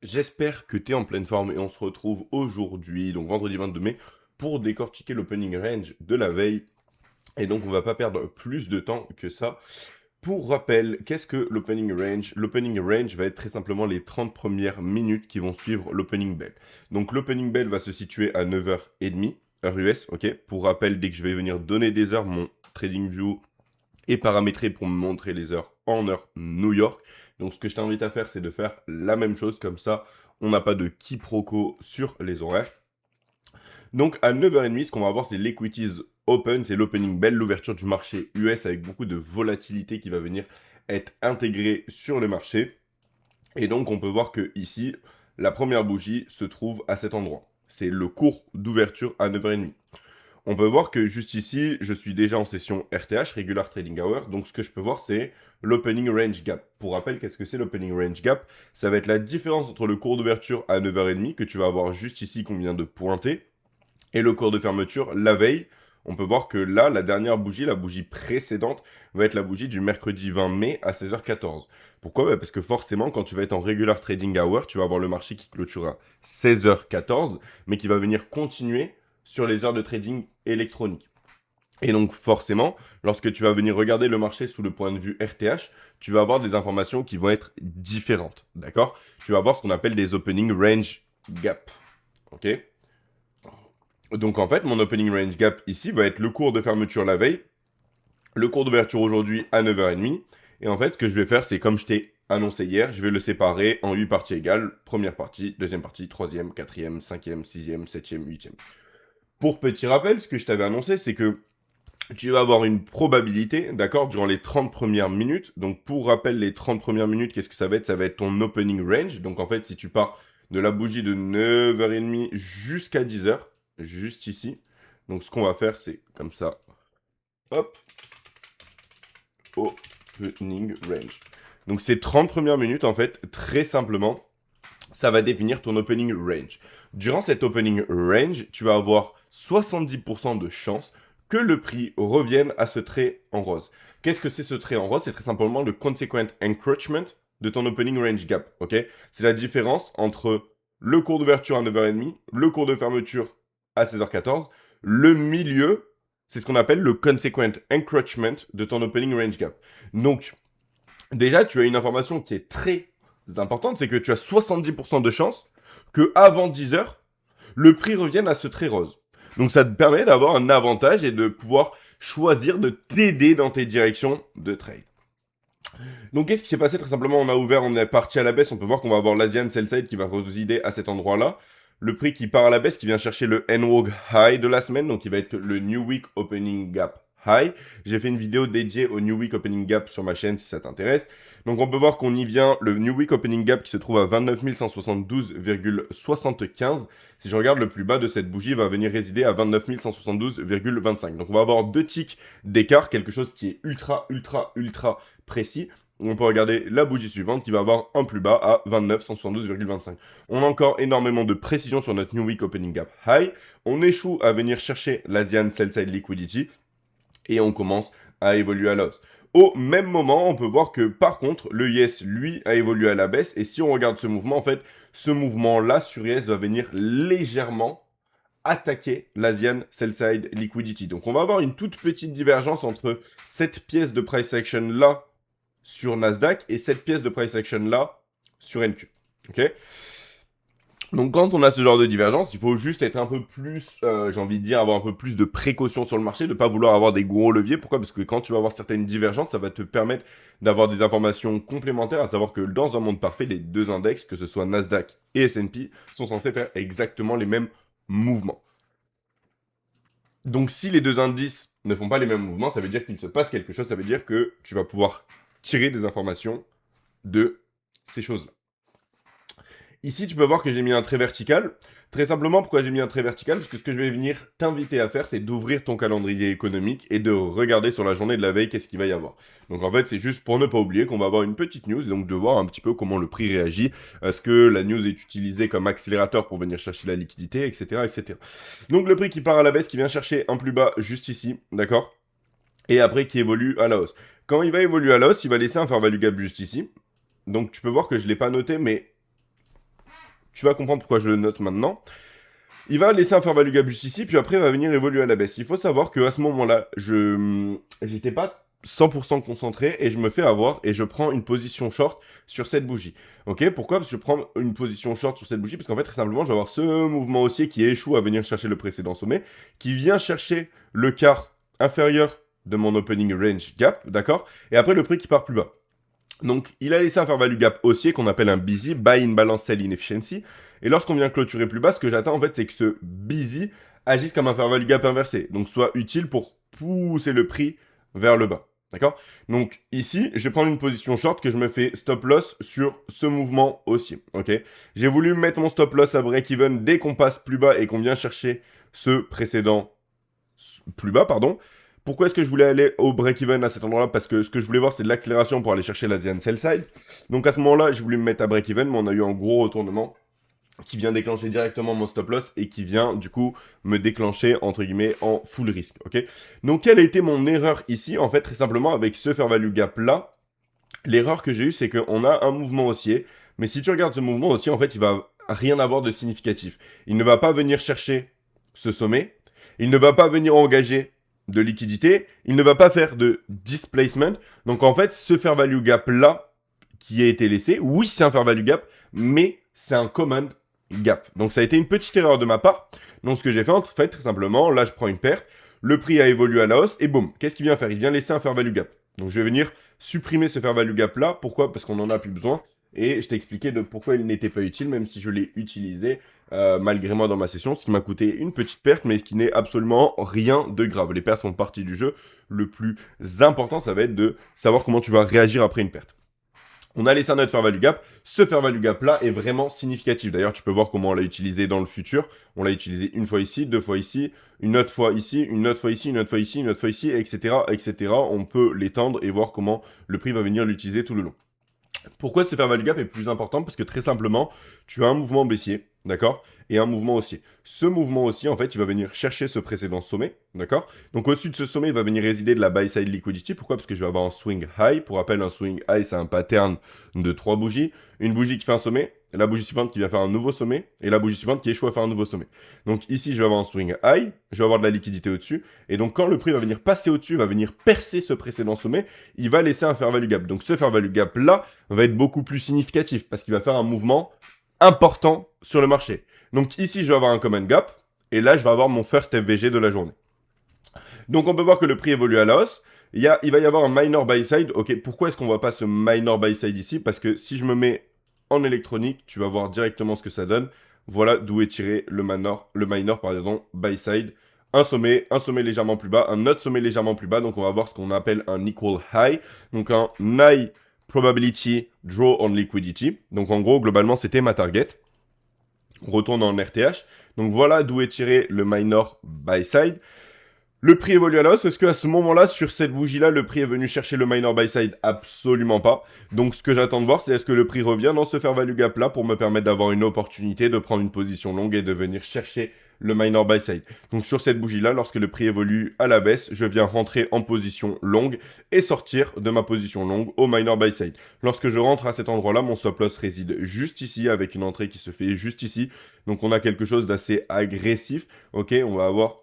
J'espère que tu es en pleine forme et on se retrouve aujourd'hui, donc vendredi 22 mai, pour décortiquer l'opening range de la veille. Et donc on va pas perdre plus de temps que ça. Pour rappel, qu'est-ce que l'opening range? L'opening range va être très simplement les 30 premières minutes qui vont suivre l'opening bell. Donc l'opening bell va se situer à 9h30, heure US, ok? Pour rappel, dès que je vais venir donner des heures, mon TradingView est paramétré pour me montrer les heures en heure New York. Donc ce que je t'invite à faire, c'est de faire la même chose, comme ça, on n'a pas de quiproquo sur les horaires. Donc à 9h30, ce qu'on va avoir, c'est l'equities open, c'est l'opening bell, l'ouverture du marché US avec beaucoup de volatilité qui va venir être intégrée sur le marché. Et donc on peut voir que ici, la première bougie se trouve à cet endroit. C'est le cours d'ouverture à 9h30. On peut voir que juste ici, je suis déjà en session RTH, Regular Trading Hour. Donc ce que je peux voir, c'est l'Opening Range Gap. Pour rappel, qu'est-ce que c'est l'Opening Range Gap? Ça va être la différence entre le cours d'ouverture à 9h30, que tu vas avoir juste ici qu'on vient de pointer, et le cours de fermeture la veille. On peut voir que là, la dernière bougie, la bougie précédente, va être la bougie du mercredi 20 mai à 16h14. Pourquoi? Parce que forcément, quand tu vas être en Regular Trading Hour, tu vas avoir le marché qui clôture à 16h14, mais qui va venir continuer sur les heures de trading électronique. Et donc forcément, lorsque tu vas venir regarder le marché sous le point de vue RTH, tu vas avoir des informations qui vont être différentes, d'accord? Tu vas avoir ce qu'on appelle des opening range gap, ok? Donc en fait, mon opening range gap ici va être le cours de fermeture la veille, le cours d'ouverture aujourd'hui à 9h30, et en fait, ce que je vais faire, c'est comme je t'ai annoncé hier, je vais le séparer en 8 parties égales, première partie, deuxième partie, troisième, quatrième, cinquième, sixième, septième, huitième. Pour petit rappel, ce que je t'avais annoncé, c'est que tu vas avoir une probabilité, d'accord, durant les 30 premières minutes. Donc, pour rappel, les 30 premières minutes, qu'est-ce que ça va être? Ça va être ton opening range. Donc, en fait, si tu pars de la bougie de 9h30 jusqu'à 10h, juste ici. Donc, ce qu'on va faire, c'est comme ça. Hop, opening range. Donc, ces 30 premières minutes, en fait, très simplement, ça va définir ton opening range. Durant cet opening range, tu vas avoir 70% de chances que le prix revienne à ce trait en rose. Qu'est-ce que c'est ce trait en rose? C'est très simplement le consequent encroachment de ton opening range gap, ok? C'est la différence entre le cours d'ouverture à 9h30, le cours de fermeture à 16h14, le milieu, c'est ce qu'on appelle le consequent encroachment de ton opening range gap. Donc, déjà, tu as une information qui est très importante, c'est que tu as 70% de chances que avant 10 heures, le prix revienne à ce trait rose. Donc ça te permet d'avoir un avantage et de pouvoir choisir de t'aider dans tes directions de trade. Donc qu'est-ce qui s'est passé? Très simplement, on a ouvert, on est parti à la baisse, on peut voir qu'on va avoir l'Asian sell side qui va résider à cet endroit-là. Le prix qui part à la baisse, qui vient chercher le NWOG High de la semaine, donc qui va être le New Week Opening Gap High. J'ai fait une vidéo dédiée au New Week Opening Gap sur ma chaîne si ça t'intéresse. Donc on peut voir qu'on y vient, le New Week Opening Gap qui se trouve à 29 172,75. Si je regarde le plus bas de cette bougie, va venir résider à 29 172,25. Donc on va avoir deux ticks d'écart, quelque chose qui est ultra précis. On peut regarder la bougie suivante qui va avoir un plus bas à 29 172,25. On a encore énormément de précision sur notre New Week Opening Gap High. On échoue à venir chercher l'Asian Sell Side Liquidity et on commence à évoluer à la hausse. Au même moment, on peut voir que par contre, le Yes, lui, a évolué à la baisse. Et si on regarde ce mouvement, en fait, ce mouvement-là sur Yes va venir légèrement attaquer l'Asian Sell-Side Liquidity. Donc on va avoir une toute petite divergence entre cette pièce de price action là sur Nasdaq et cette pièce de price action là sur NQ. Ok? Donc quand on a ce genre de divergence, il faut juste être un peu plus, j'ai envie de dire, avoir un peu plus de précaution sur le marché, de ne pas vouloir avoir des gros leviers. Pourquoi? Parce que quand tu vas avoir certaines divergences, ça va te permettre d'avoir des informations complémentaires, à savoir que dans un monde parfait, les deux index, que ce soit Nasdaq et S&P, sont censés faire exactement les mêmes mouvements. Donc si les deux indices ne font pas les mêmes mouvements, ça veut dire qu'il se passe quelque chose, ça veut dire que tu vas pouvoir tirer des informations de ces choses-là. Ici, tu peux voir que j'ai mis un trait vertical. Très simplement, pourquoi j'ai mis un trait vertical? Parce que ce que je vais venir t'inviter à faire, c'est d'ouvrir ton calendrier économique et de regarder sur la journée de la veille qu'est-ce qu'il va y avoir. Donc en fait, c'est juste pour ne pas oublier qu'on va avoir une petite news et donc de voir un petit peu comment le prix réagit. Est-ce que la news est utilisée comme accélérateur pour venir chercher la liquidité, etc., etc. Donc le prix qui part à la baisse, qui vient chercher un plus bas juste ici, d'accord? Et après qui évolue à la hausse. Quand il va évoluer à la hausse, il va laisser un fair value gap juste ici. Donc tu peux voir que je ne l'ai pas noté, mais tu vas comprendre pourquoi je le note maintenant. Il va laisser un fair value gap juste ici, puis après il va venir évoluer à la baisse. Il faut savoir qu'à ce moment-là, j'étais pas 100% concentré et je me fais avoir et je prends une position short sur cette bougie. Ok, pourquoi? Parce que je prends une position short sur cette bougie parce qu'en fait, très simplement, je vais avoir ce mouvement haussier qui échoue à venir chercher le précédent sommet, qui vient chercher le quart inférieur de mon opening range gap, d'accord? Et après, le prix qui part plus bas. Donc, il a laissé un fair value gap haussier qu'on appelle un busy, buy in balance sell inefficiency. Et lorsqu'on vient clôturer plus bas, ce que j'attends en fait, c'est que ce busy agisse comme un fair value gap inversé. Donc, soit utile pour pousser le prix vers le bas. D'accord? Donc, ici, je vais prendre une position short que je me fais stop loss sur ce mouvement haussier. Ok? J'ai voulu mettre mon stop loss à break-even dès qu'on passe plus bas et qu'on vient chercher ce précédent plus bas, pardon. Pourquoi est-ce que je voulais aller au break-even à cet endroit-là? Parce que ce que je voulais voir, c'est de l'accélération pour aller chercher l'Asian sell side. Donc à ce moment-là, j'ai voulu me mettre à break-even, mais on a eu un gros retournement qui vient déclencher directement mon stop loss et qui vient du coup me déclencher entre guillemets en full risque. Ok. Donc quelle a été mon erreur ici? En fait, très simplement avec ce fair value gap là, l'erreur que j'ai eue, c'est qu'on a un mouvement haussier, mais si tu regardes ce mouvement haussier, en fait, il va rien avoir de significatif. Il ne va pas venir chercher ce sommet, il ne va pas venir engager de liquidité, il ne va pas faire de displacement. Donc en fait, ce fair value gap là qui a été laissé, oui, c'est un fair value gap, mais c'est un common gap. Donc ça a été une petite erreur de ma part. Donc ce que j'ai fait, en fait, très simplement, là je prends une perte, le prix a évolué à la hausse, et boum, qu'est-ce qu'il vient faire? Il vient laisser un fair value gap. Donc je vais venir supprimer ce fair value gap là. Pourquoi? Parce qu'on n'en a plus besoin. Et je t'ai expliqué de pourquoi il n'était pas utile, même si je l'ai utilisé malgré moi dans ma session, ce qui m'a coûté une petite perte, mais qui n'est absolument rien de grave. Les pertes font partie du jeu. Le plus important, ça va être de savoir comment tu vas réagir après une perte. On a laissé un autre fair value gap. Ce fair value gap là est vraiment significatif. D'ailleurs, tu peux voir comment on l'a utilisé dans le futur. On l'a utilisé une fois ici, deux fois ici, une autre fois ici, une autre fois ici, une autre fois ici, une autre fois ici, etc., etc. On peut l'étendre et voir comment le prix va venir l'utiliser tout le long. Pourquoi ce fair value gap est plus important? Parce que très simplement, tu as un mouvement baissier, d'accord? Et un mouvement haussier. Ce mouvement haussier, en fait, il va venir chercher ce précédent sommet, d'accord? Donc au-dessus de ce sommet, il va venir résider de la buy side liquidity. Pourquoi? Parce que je vais avoir un swing high. Pour rappel, un swing high, c'est un pattern de 3 bougies. Une bougie qui fait un sommet, la bougie suivante qui vient faire un nouveau sommet, et la bougie suivante qui échoue à faire un nouveau sommet. Donc ici, je vais avoir un swing high, je vais avoir de la liquidité au-dessus, et donc quand le prix va venir passer au-dessus, va venir percer ce précédent sommet, il va laisser un fair value gap. Donc ce fair value gap là va être beaucoup plus significatif, parce qu'il va faire un mouvement important sur le marché. Donc ici, je vais avoir un common gap, et là, je vais avoir mon first FVG de la journée. Donc on peut voir que le prix évolue à la hausse. Il va y avoir un minor buy side. Ok, pourquoi est-ce qu'on voit pas ce minor buy side ici? Parce que si je me mets en électronique, tu vas voir directement ce que ça donne. Voilà d'où est tiré le minor buy side. Un sommet légèrement plus bas, un autre sommet légèrement plus bas. Donc on va voir ce qu'on appelle un equal high. Donc un high probability draw on liquidity. Donc en gros, globalement, c'était ma target. On retourne en RTH. Donc voilà d'où est tiré le minor buy side. Le prix évolue à la hausse. Est-ce qu'à ce moment-là, sur cette bougie-là, le prix est venu chercher le minor buy side? Absolument pas. Donc ce que j'attends de voir, c'est est-ce que le prix revient dans ce fair value gap-là pour me permettre d'avoir une opportunité de prendre une position longue et de venir chercher le minor buy side. Donc sur cette bougie-là, lorsque le prix évolue à la baisse, je viens rentrer en position longue et sortir de ma position longue au minor buy side. Lorsque je rentre à cet endroit-là, mon stop loss réside juste ici avec une entrée qui se fait juste ici. Donc on a quelque chose d'assez agressif. Ok, on va avoir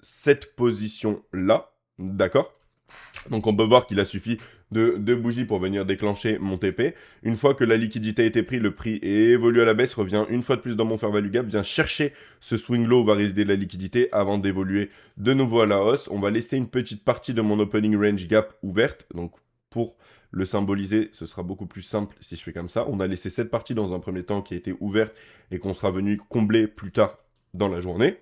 cette position-là, d'accord? Donc on peut voir qu'il a suffi de 2 bougies pour venir déclencher mon TP. Une fois que la liquidité a été prise, le prix évolue à la baisse, revient une fois de plus dans mon fair value gap, vient chercher ce swing low où va résider la liquidité avant d'évoluer de nouveau à la hausse. On va laisser une petite partie de mon opening range gap ouverte. Donc pour le symboliser, ce sera beaucoup plus simple si je fais comme ça. On a laissé cette partie dans un premier temps qui a été ouverte et qu'on sera venu combler plus tard dans la journée.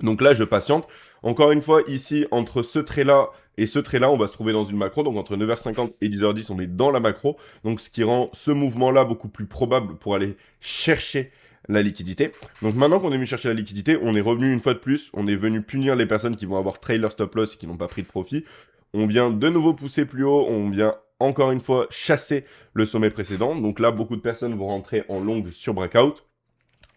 Donc là, je patiente. Encore une fois, ici, entre ce trait-là et ce trait-là, on va se trouver dans une macro. Donc entre 9h50 et 10h10, on est dans la macro. Donc ce qui rend ce mouvement-là beaucoup plus probable pour aller chercher la liquidité. Donc maintenant qu'on est venu chercher la liquidité, on est revenu une fois de plus. On est venu punir les personnes qui vont avoir trailer stop loss et qui n'ont pas pris de profit. On vient de nouveau pousser plus haut. On vient encore une fois chasser le sommet précédent. Donc là, beaucoup de personnes vont rentrer en longue sur breakout.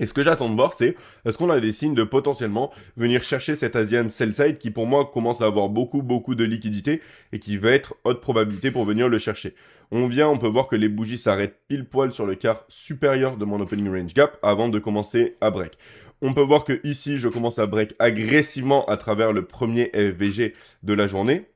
Et ce que j'attends de voir, c'est est-ce qu'on a des signes de potentiellement venir chercher cet Asian sell side qui pour moi commence à avoir beaucoup de liquidité et qui va être haute probabilité pour venir le chercher. on peut voir que les bougies s'arrêtent pile poil sur le quart supérieur de mon opening range gap avant de commencer à break. On peut voir que ici, je commence à break agressivement à travers le premier FVG de la journée.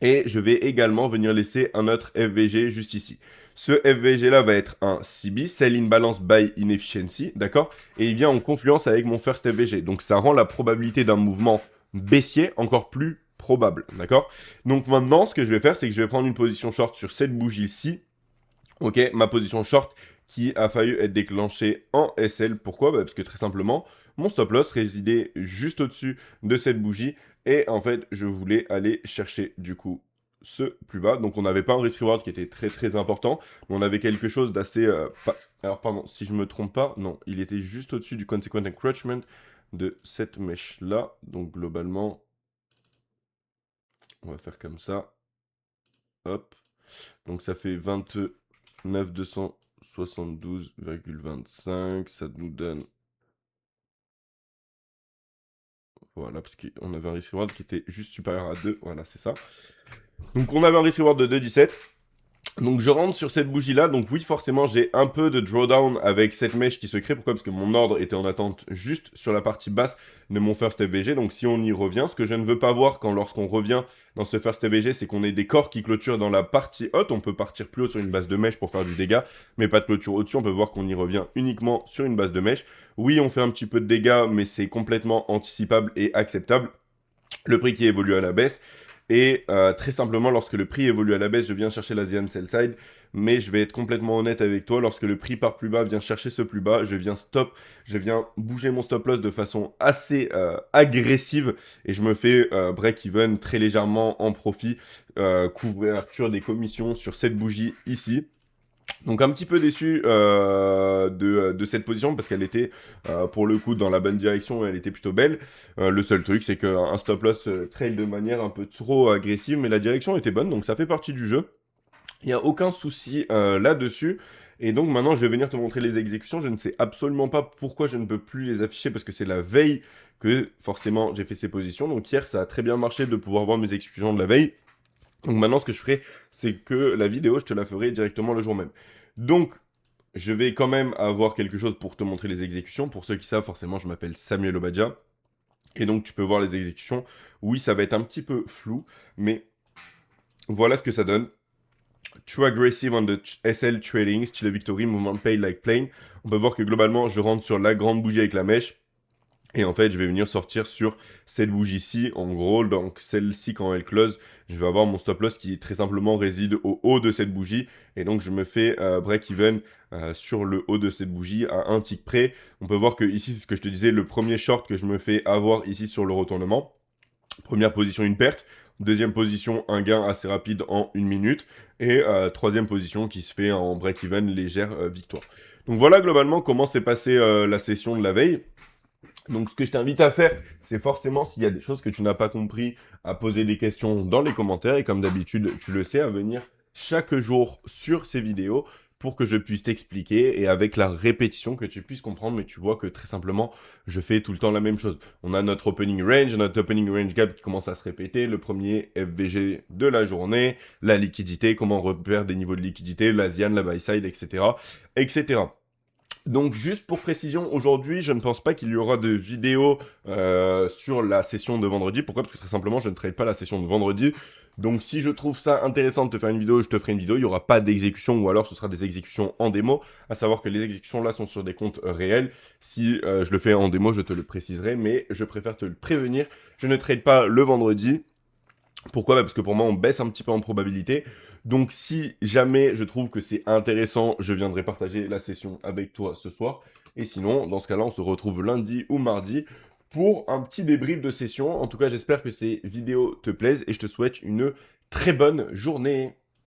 Et je vais également venir laisser un autre FVG juste ici. Ce FVG là va être un CB, Sell in Balance by Inefficiency, d'accord? Et il vient en confluence avec mon first FVG. Donc ça rend la probabilité d'un mouvement baissier encore plus probable, d'accord? Donc maintenant, ce que je vais faire, c'est que je vais prendre une position short sur cette bougie-ci. Ok, ma position short qui a failli être déclenchée en SL. Pourquoi? Parce que très simplement, mon stop loss résidait juste au-dessus de cette bougie. Et en fait, je voulais aller chercher du coup ce plus bas. Donc on n'avait pas un risk reward qui était très très important. Mais on avait quelque chose d'assez... Alors pardon, si je me trompe pas, non, il était juste au-dessus du consequent encroachment de cette mèche-là. Donc globalement, on va faire comme ça. Hop. Donc ça fait 29 272,25. Ça nous donne... Voilà, parce qu'on avait un risk reward qui était juste supérieur à 2. Voilà, c'est ça. Donc on avait un risk reward de 2,17. Donc je rentre sur cette bougie là, donc oui forcément j'ai un peu de drawdown avec cette mèche qui se crée, pourquoi? Parce que mon ordre était en attente juste sur la partie basse de mon first FVG, donc si on y revient, ce que je ne veux pas voir lorsqu'on revient dans ce first FVG, c'est qu'on ait des corps qui clôturent dans la partie haute, on peut partir plus haut sur une base de mèche pour faire du dégât, mais pas de clôture au-dessus, on peut voir qu'on y revient uniquement sur une base de mèche. Oui on fait un petit peu de dégâts, mais c'est complètement anticipable et acceptable. Le prix qui évolue à la baisse. Et très simplement, lorsque le prix évolue à la baisse, je viens chercher l'Asian sell side. Mais je vais être complètement honnête avec toi, lorsque le prix part plus bas, vient chercher ce plus bas, je viens bouger mon stop loss de façon assez agressive. Et je me fais break-even très légèrement en profit, couverture des commissions sur cette bougie ici. Donc un petit peu déçu de cette position parce qu'elle était pour le coup dans la bonne direction, elle était plutôt belle. Le seul truc c'est qu'un stop loss trail de manière un peu trop agressive, mais la direction était bonne, donc ça fait partie du jeu. Il n'y a aucun souci là-dessus. Et donc maintenant je vais venir te montrer les exécutions. Je ne sais absolument pas pourquoi je ne peux plus les afficher parce que c'est la veille que forcément j'ai fait ces positions. Donc hier ça a très bien marché de pouvoir voir mes exécutions de la veille. Donc maintenant, ce que je ferai, c'est que la vidéo, je te la ferai directement le jour même. Donc, je vais quand même avoir quelque chose pour te montrer les exécutions. Pour ceux qui savent, forcément, je m'appelle Samuel Obadja. Et donc, tu peux voir les exécutions. Oui, ça va être un petit peu flou, mais voilà ce que ça donne. Too aggressive on the SL trading, style victory, movement paid like plane. On peut voir que globalement, je rentre sur la grande bougie avec la mèche. Et en fait, je vais venir sortir sur cette bougie-ci, en gros, donc celle-ci, quand elle close, je vais avoir mon stop loss qui très simplement réside au haut de cette bougie, et donc je me fais break-even sur le haut de cette bougie à un tick près. On peut voir que ici, c'est ce que je te disais, le premier short que je me fais avoir ici sur le retournement. Première position, une perte. Deuxième position, un gain assez rapide en 1 minute. Et troisième position qui se fait en break-even, légère victoire. Donc voilà globalement comment s'est passée la session de la veille. Donc, ce que je t'invite à faire, c'est forcément, s'il y a des choses que tu n'as pas compris, à poser des questions dans les commentaires. Et comme d'habitude, tu le sais, à venir chaque jour sur ces vidéos pour que je puisse t'expliquer et avec la répétition que tu puisses comprendre. Mais tu vois que très simplement, je fais tout le temps la même chose. On a notre opening range gap qui commence à se répéter, le premier FVG de la journée, la liquidité, comment on repère des niveaux de liquidité, l'Asian, la buy side, etc., etc. Donc juste pour précision, aujourd'hui, je ne pense pas qu'il y aura de vidéo sur la session de vendredi. Pourquoi? Parce que très simplement, je ne trade pas la session de vendredi. Donc si je trouve ça intéressant de te faire une vidéo, je te ferai une vidéo. Il n'y aura pas d'exécution ou alors ce sera des exécutions en démo. À savoir que les exécutions là sont sur des comptes réels. Si je le fais en démo, je te le préciserai. Mais je préfère te le prévenir. Je ne trade pas le vendredi. Pourquoi? Parce que pour moi, on baisse un petit peu en probabilité. Donc, si jamais je trouve que c'est intéressant, je viendrai partager la session avec toi ce soir. Et sinon, dans ce cas-là, on se retrouve lundi ou mardi pour un petit débrief de session. En tout cas, j'espère que ces vidéos te plaisent et je te souhaite une très bonne journée.